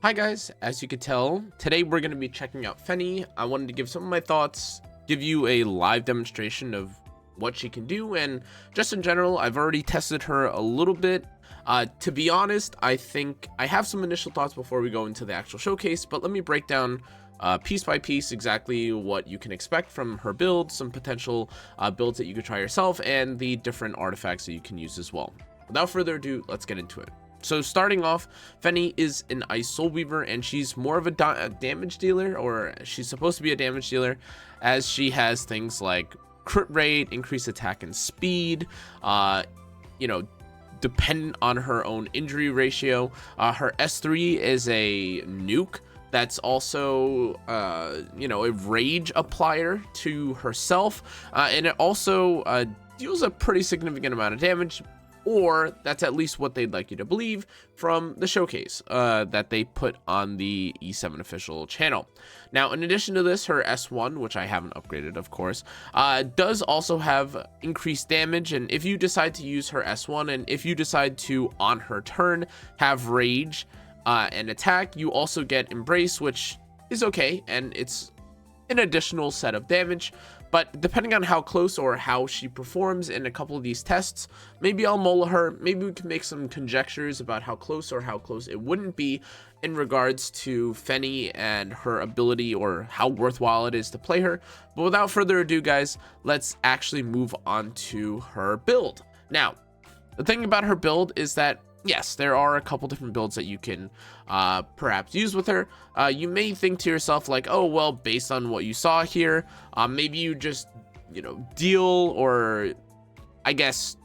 Hi guys, as you could tell, today we're going to be checking out Fenny. I wanted to give some of my thoughts, give you a live demonstration of what she can do, and just in general, I've already tested her a little bit. To be honest, I think I have some initial thoughts before we go into the actual showcase, but let me break down piece by piece exactly what you can expect from her build, some potential builds that you could try yourself, and the different artifacts that you can use as well. Without further ado, let's get into it. So starting off, Fenny is an Ice Soul Weaver, and she's more of a damage dealer, or she's supposed to be a damage dealer, as she has things like crit rate, increased attack and speed, dependent on her own injury ratio. Her S3 is a nuke that's also a rage applier to herself, and it also deals a pretty significant amount of damage, or that's at least what they'd like you to believe from the showcase that they put on the E7 official channel. Now, in addition to this, her S1, which I haven't upgraded, of course, does also have increased damage. And if you decide to use her S1, and if you decide to, on her turn, have rage and attack, you also get embrace, which is okay, and it's an additional set of damage. But depending on how close or how she performs in a couple of these tests, maybe I'll mola her. Maybe we can make some conjectures about how close or how close it wouldn't be in regards to Fenny and her ability, or how worthwhile it is to play her. But without further ado, guys, let's actually move on to her build. Now, the thing about her build is that, yes, there are a couple different builds that you can perhaps use with her. You may think to yourself like, oh, well, based on what you saw here, maybe you just, deal, or I guess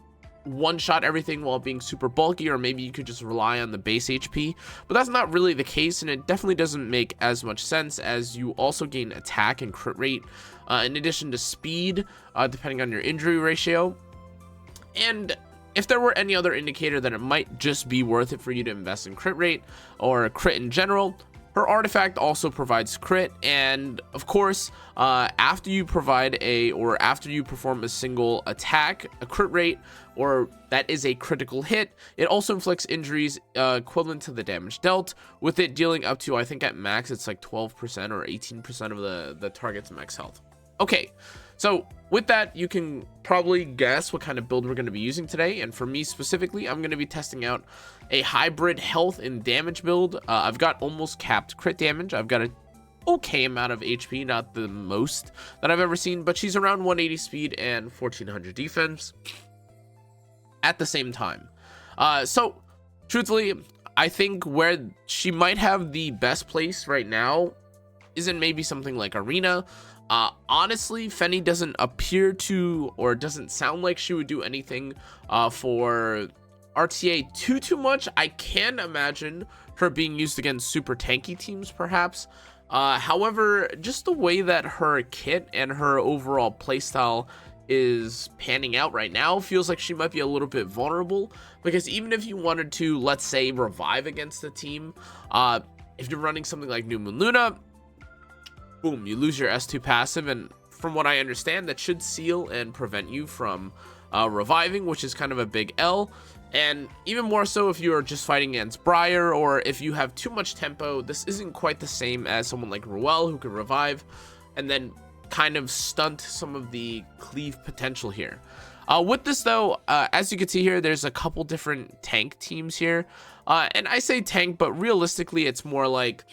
one-shot everything while being super bulky, or maybe you could just rely on the base HP. But that's not really the case, and it definitely doesn't make as much sense, as you also gain attack and crit rate, in addition to speed, depending on your injury ratio. And if there were any other indicator that it might just be worth it for you to invest in crit rate or crit in general, her artifact also provides crit. And of course, after you perform a single attack, a crit rate, or that is a critical hit, it also inflicts injuries equivalent to the damage dealt, with it dealing up to, I think at max it's like 12% or 18% of the target's max health. Okay, so with that, you can probably guess what kind of build we're going to be using today. And for me specifically, I'm going to be testing out a hybrid health and damage build. I've got almost capped crit damage. I've got an okay amount of HP, not the most that I've ever seen, but she's around 180 speed and 1400 defense at the same time. So truthfully, I think where she might have the best place right now isn't maybe something like Arena. Honestly, Fenny doesn't appear to, or doesn't sound like she would do anything for RTA too much. I can imagine her being used against super tanky teams, perhaps. However, just the way that her kit and her overall playstyle is panning out right now feels like she might be a little bit vulnerable, because even if you wanted to, let's say, revive against the team, if you're running something like New Moon Luna, boom, you lose your S2 passive, and from what I understand, that should seal and prevent you from reviving, which is kind of a big L. And even more so if you are just fighting against Briar, or if you have too much tempo, this isn't quite the same as someone like Ruel, who can revive and then kind of stunt some of the cleave potential here. With this though, as you can see here, there's a couple different tank teams here, and I say tank, but realistically it's more like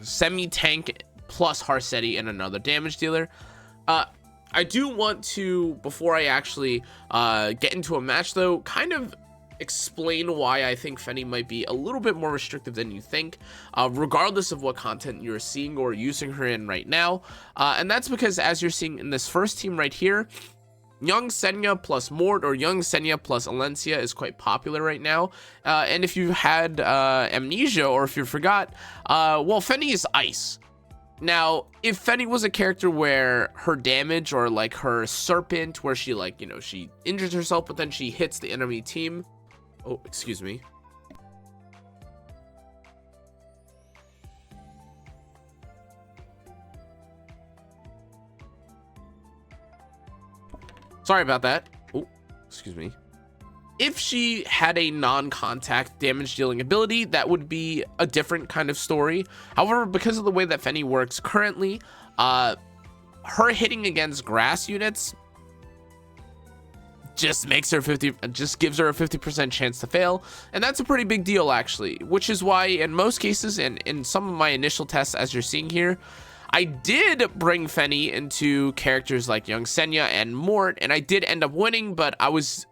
semi-tank plus Harsetti and another damage dealer. I do want to, before I actually get into a match though, kind of explain why I think Fenny might be a little bit more restrictive than you think, regardless of what content you're seeing or using her in right now. And that's because, as you're seeing in this first team right here, Young Senya plus Mort, or Young Senya plus Alencia, is quite popular right now. And if you had amnesia, or if you forgot, well, Fenny is ice. Now, if Fenny was a character where her damage, or like her serpent, where she she injures herself but then she hits the enemy team. Oh, excuse me. Sorry about that. Oh, excuse me. If she had a non-contact damage dealing ability, that would be a different kind of story. However, because of the way that Fenny works currently, her hitting against grass units just gives her a 50% chance to fail, and that's a pretty big deal actually, which is why in most cases and in some of my initial tests, as you're seeing here, I did bring Fenny into characters like young Senya and Mort, and I did end up winning, but I was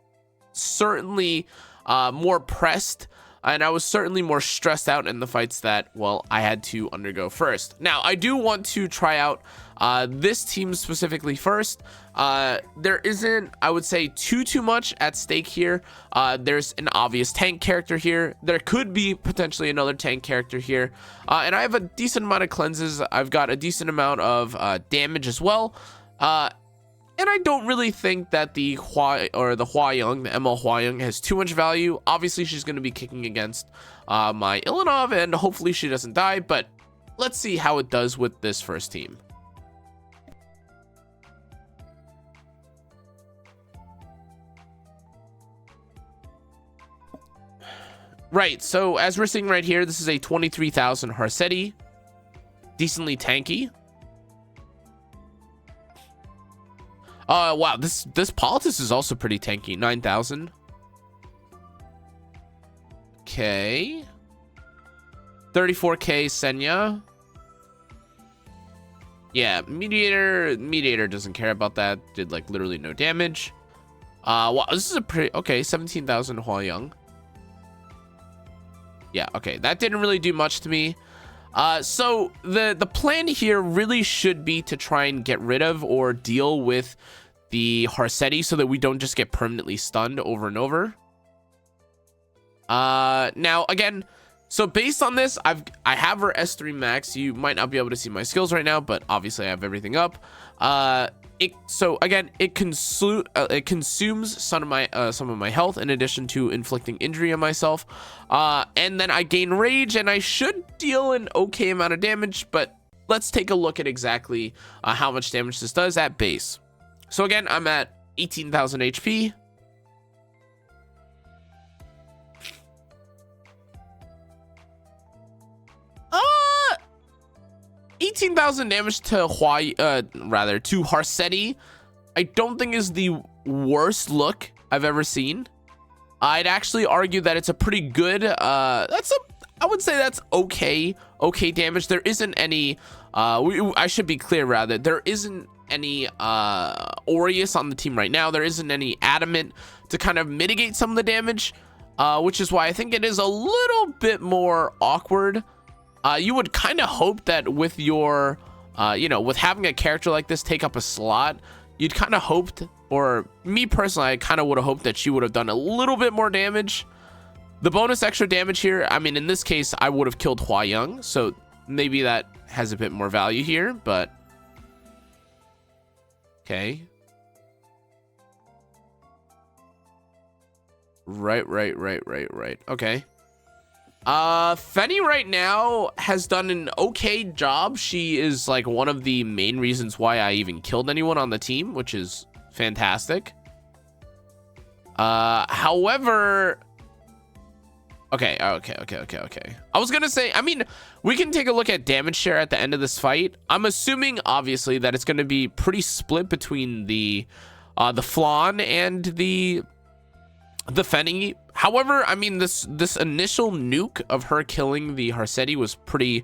certainly more pressed, and I was certainly more stressed out in the fights that, well, I had to undergo first. Now, I do want to try out this team specifically first. There isn't, I would say, too much at stake here. There's an obvious tank character here. There could be potentially another tank character here. And I have a decent amount of cleanses. I've got a decent amount of damage as well. And I don't really think that the Hua Young, the ML Hua Young, has too much value. Obviously, she's going to be kicking against my Ilanov, and hopefully she doesn't die. But let's see how it does with this first team. Right, so as we're seeing right here, this is a 23,000 Harsetti. Decently tanky. Wow, this Politis is also pretty tanky. 9,000. Okay. 34k Senya. Yeah, Mediator doesn't care about that. Did like literally no damage. Wow, this is a pretty okay. 17,000 Hua Young. Yeah, okay, that didn't really do much to me. So the plan here really should be to try and get rid of or deal with the Harsetti so that we don't just get permanently stunned over and over. Now again, so based on this, I have her S3 max. You might not be able to see my skills right now, but obviously I have everything up. So again, it consumes some of my health in addition to inflicting injury on myself. And then I gain rage, and I should deal an okay amount of damage, but let's take a look at exactly how much damage this does at base. So again, I'm at 18,000 HP. 18,000 damage to to Harsetti, I don't think is the worst look I've ever seen. I'd actually argue that it's a pretty good, I would say that's okay damage. There isn't any, I should be clear rather, there isn't any Aureus on the team right now. There isn't any Adamant to kind of mitigate some of the damage, which is why I think it is a little bit more awkward. You would kind of hope that with your, with having a character like this take up a slot, you'd kind of hoped, or me personally, I kind of would have hoped that she would have done a little bit more damage. The bonus extra damage here, I mean, in this case, I would have killed Hua Young, so maybe that has a bit more value here, but okay. Right. Okay. Fenny right now has done an okay job. She is like one of the main reasons why I even killed anyone on the team, which is fantastic. However, okay. I was gonna say, I mean, we can take a look at damage share at the end of this fight. I'm assuming, obviously, that it's gonna be pretty split between the Flan and the Fenny. However, I mean, this initial nuke of her killing the Harsetti was pretty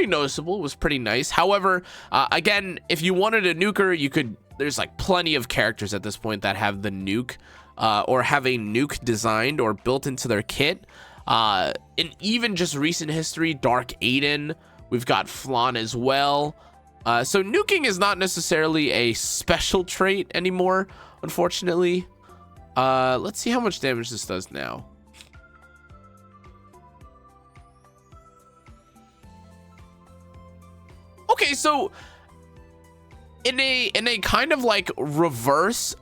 noticeable. It was pretty nice. However, again, if you wanted a nuker, you could. There's like plenty of characters at this point that have the nuke, or have a nuke designed or built into their kit. In even just recent history, Dark Aiden, we've got Flan as well. So nuking is not necessarily a special trait anymore, unfortunately. Let's see how much damage this does now. Okay, so in a kind of like reverse,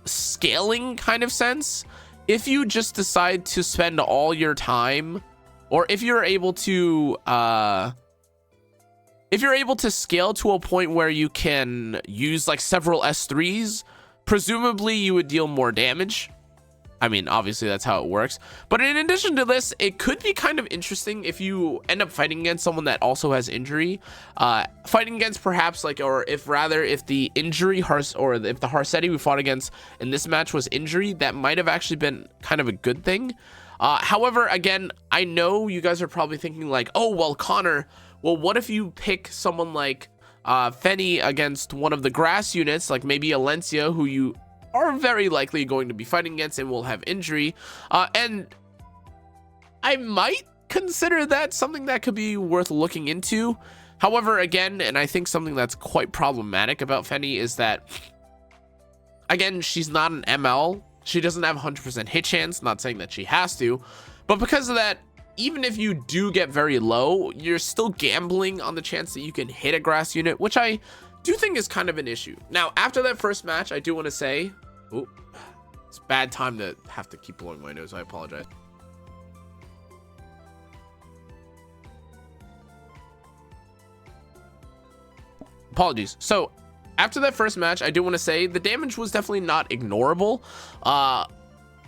scaling kind of sense, if you just decide to spend all your time, or if you're able to if you're able to scale to a point where you can use like several S3s, presumably you would deal more damage. I mean, obviously that's how it works. But in addition to this, it could be kind of interesting if you end up fighting against someone that also has injury. Fighting against perhaps like, or if the injury or if the Harsetti we fought against in this match was injury, that might have actually been kind of a good thing. However, again, I know you guys are probably thinking like, oh, well, Connor, well, what if you pick someone like Fenny against one of the grass units, like maybe Alencia, who you are very likely going to be fighting against and will have injury, and I might consider that something that could be worth looking into. However, again, and I think something that's quite problematic about Fenny is that, again, she's not an ML. She doesn't have 100% hit chance, not saying that she has to, but because of that, even if you do get very low, you're still gambling on the chance that you can hit a grass unit, which I do think is kind of an issue. Now, after that first match, I do want to say, oh, it's a bad time to have to keep blowing my nose. I apologize. Apologies. So after that first match, I do want to say the damage was definitely not ignorable.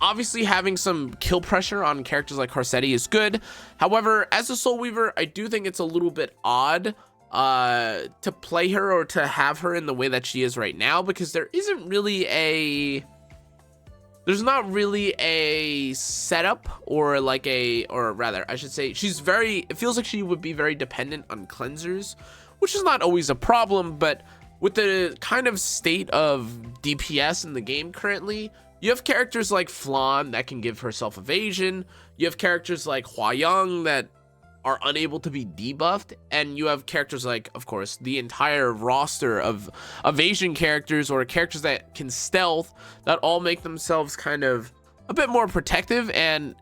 Obviously, having some kill pressure on characters like Harsetti is good. However, as a Soul Weaver, I do think it's a little bit odd to play her or to have her in the way that she is right now, because there's not really a setup or like or rather, I should say, it feels like she would be very dependent on cleansers, which is not always a problem, but with the kind of state of DPS in the game currently, you have characters like Flan that can give herself evasion. You have characters like Hua-Young that are unable to be debuffed. And you have characters like, of course, the entire roster of evasion characters or characters that can stealth that all make themselves kind of a bit more protective. And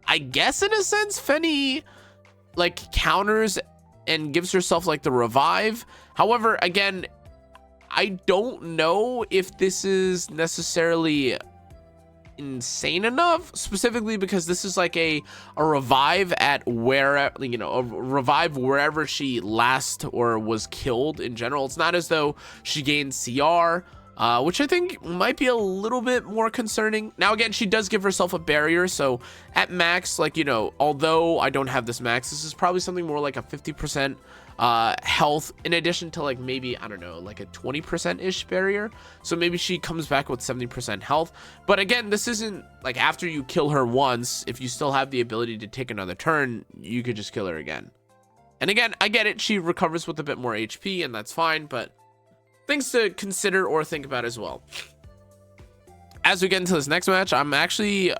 I guess in a sense, Fenny like counters and gives herself like the revive. However, again, I don't know if this is necessarily insane enough, specifically because this is like a revive at where, you know, a revive wherever she last or was killed in general. It's not as though she gained CR, which I think might be a little bit more concerning. Now, again, she does give herself a barrier, so at max, like, you know, although I don't have this max, this is probably something more like a 50% health, in addition to like maybe, I don't know, like a 20% ish barrier. So maybe she comes back with 70% health. But again, this isn't like after you kill her once, if you still have the ability to take another turn, you could just kill her again. And again, I get it, she recovers with a bit more HP, and that's fine, but things to consider or think about as well. As we get into this next match, I'm actually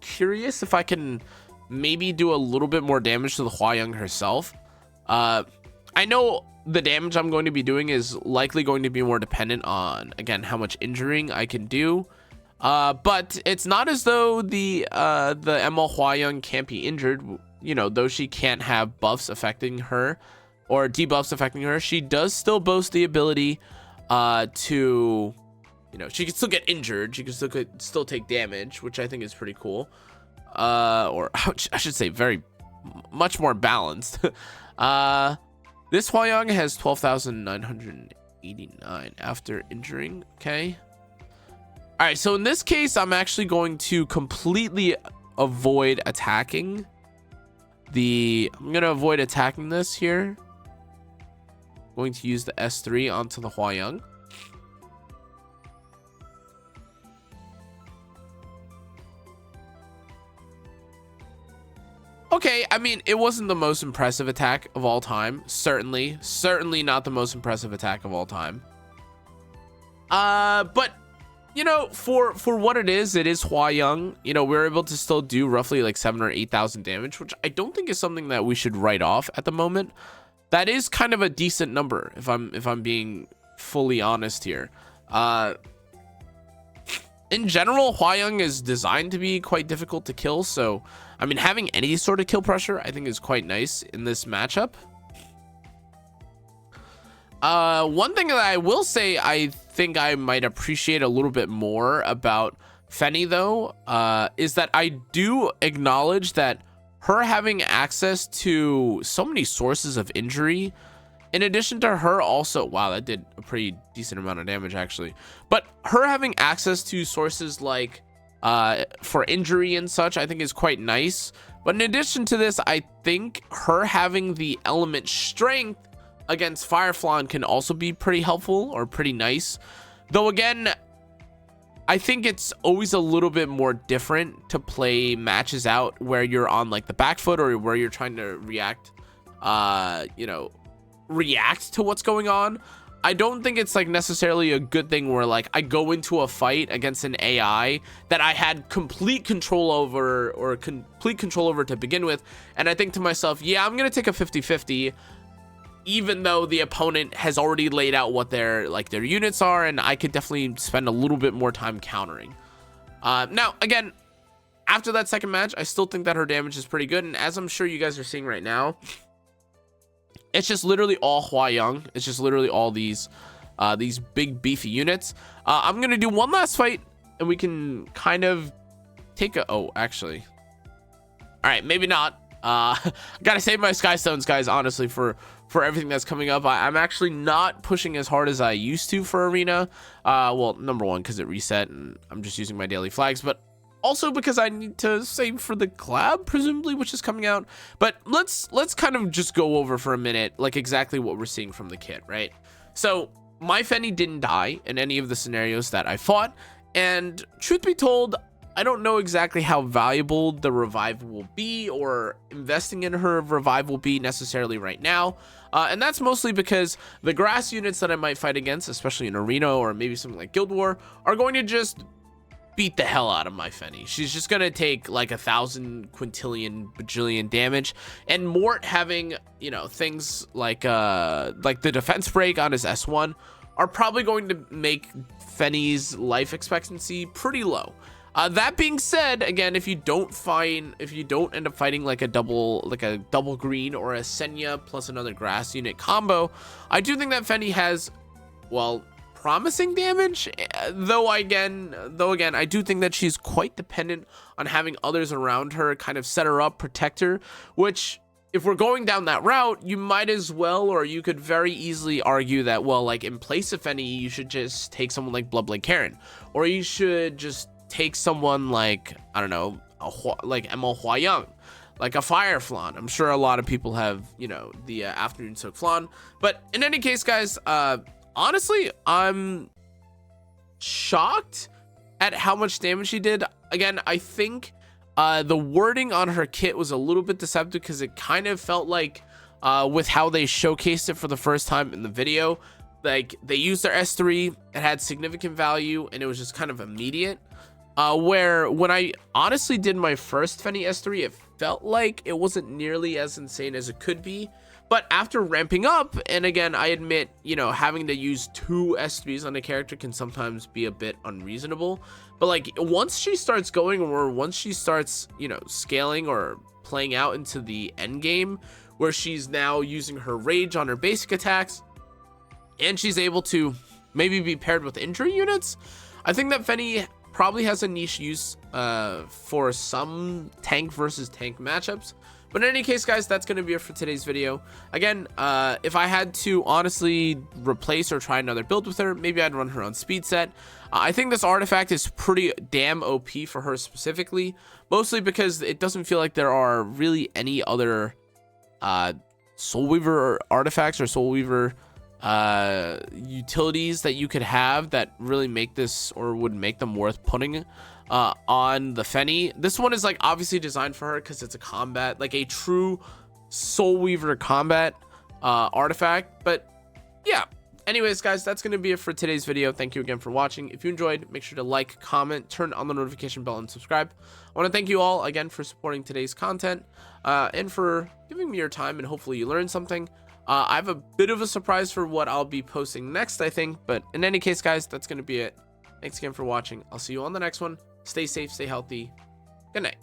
curious if I can maybe do a little bit more damage to the Hua-Young herself. I know the damage I'm going to be doing is likely going to be more dependent on, again, how much injuring I can do. But it's not as though the ML Hua-Young can't be injured. You know, though she can't have buffs affecting her or debuffs affecting her, she does still boast the ability to, you know, she can still get injured. She can still take damage, which I think is pretty cool. Or I should say much more balanced. This Hua-Young has 12,989 after injuring. Okay. All right. So in this case, I'm actually going to completely avoid attacking I'm going to avoid attacking this here. Going to use the S3 onto the Hua-Young. Okay, I mean, it wasn't the most impressive attack of all time. Certainly not the most impressive attack of all time. But, you know, for what it is Hua-Young. You know, we're able to still do roughly like 7,000 or 8,000 damage, which I don't think is something that we should write off at the moment. That is kind of a decent number, if I'm being fully honest here. In general, Hua-Young is designed to be quite difficult to kill, so I mean, having any sort of kill pressure, I think, is quite nice in this matchup. One thing that I will say I think I might appreciate a little bit more about Fenny, though, is that I do acknowledge that her having access to so many sources of injury, in addition to her also, wow, that did a pretty decent amount of damage actually, but her having access to sources like for injury and such, I think is quite nice. But in addition to this, I think her having the element strength against Fireflon can also be pretty helpful or pretty nice. Though again, I think it's always a little bit more different to play matches out where you're on like the back foot or where you're trying to react, react to what's going on. I don't think it's like necessarily a good thing where like I go into a fight against an AI that I had complete control over to begin with, and I think to myself, yeah, I'm gonna take a 50-50, even though the opponent has already laid out what their units are, and I could definitely spend a little bit more time countering. Now again, after that second match, I still think that her damage is pretty good, and as I'm sure you guys are seeing right now, it's just literally all Hua-Young. It's just literally all these big beefy units. I'm gonna do one last fight, and we can kind of take a. Oh, actually, all right, maybe not. Gotta save my Sky Stones, guys. Honestly, for everything that's coming up, I'm actually not pushing as hard as I used to for Arena. Well, number one, because it reset, and I'm just using my daily flags, but also because I need to save for the collab, presumably, which is coming out. But let's kind of just go over for a minute, like exactly what we're seeing from the kit, right? So my Fenny didn't die in any of the scenarios that I fought, and truth be told, I don't know exactly how valuable the revive will be or investing in her revive will be necessarily right now. And that's mostly because the grass units that I might fight against, especially in Arena or maybe something like Guild War, are going to just beat the hell out of my Fenny. She's just gonna take like 1,000 quintillion bajillion damage, and Mort having, you know, things like the defense break on his S1 are probably going to make Fenny's life expectancy pretty low. That being said, again, if you don't end up fighting like a double green or a Senya plus another grass unit combo, I do think that Fenny has, well, promising damage, though again, I do think that she's quite dependent on having others around her kind of set her up, protect her, which, if we're going down that route, you might as well, or you could very easily argue that, well, like in place of Fenny, you should just take someone like Bloodblade Karen, or you should just take someone like, I don't know, like ML Hua-Young, like a Fireflon. I'm sure a lot of people have, you know, the Afternoon Soak Flan, but in any case, guys, honestly, I'm shocked at how much damage she did. Again, I think the wording on her kit was a little bit deceptive because it kind of felt like with how they showcased it for the first time in the video, like they used their S3, it had significant value, and it was just kind of immediate. Where when I honestly did my first Fenny S3, it felt like it wasn't nearly as insane as it could be. But after ramping up, and again, I admit, you know, having to use 2 S3s on a character can sometimes be a bit unreasonable. But like once she starts going, or once she starts, you know, scaling or playing out into the end game, where she's now using her rage on her basic attacks, and she's able to maybe be paired with injury units, I think that Fenny probably has a niche use for some tank versus tank matchups. But in any case, guys, that's going to be it for today's video. Again, if I had to honestly replace or try another build with her, maybe I'd run her on speed set. I think this artifact is pretty damn OP for her specifically, mostly because it doesn't feel like there are really any other Soul Weaver artifacts or Soul Weaver utilities that you could have that really make this, or would make them worth putting on the Fenny. This one is like obviously designed for her because it's a combat, like a true Soul Weaver combat artifact. But yeah, anyways, guys, that's going to be it for today's video. Thank you again for watching. If you enjoyed, make sure to like, comment, turn on the notification bell, and subscribe. I want to thank you all again for supporting today's content and for giving me your time, and hopefully you learned something. I have a bit of a surprise for what I'll be posting next, I think. But in any case, guys, that's going to be it. Thanks again for watching. I'll see you on the next one. Stay safe, stay healthy. Good night.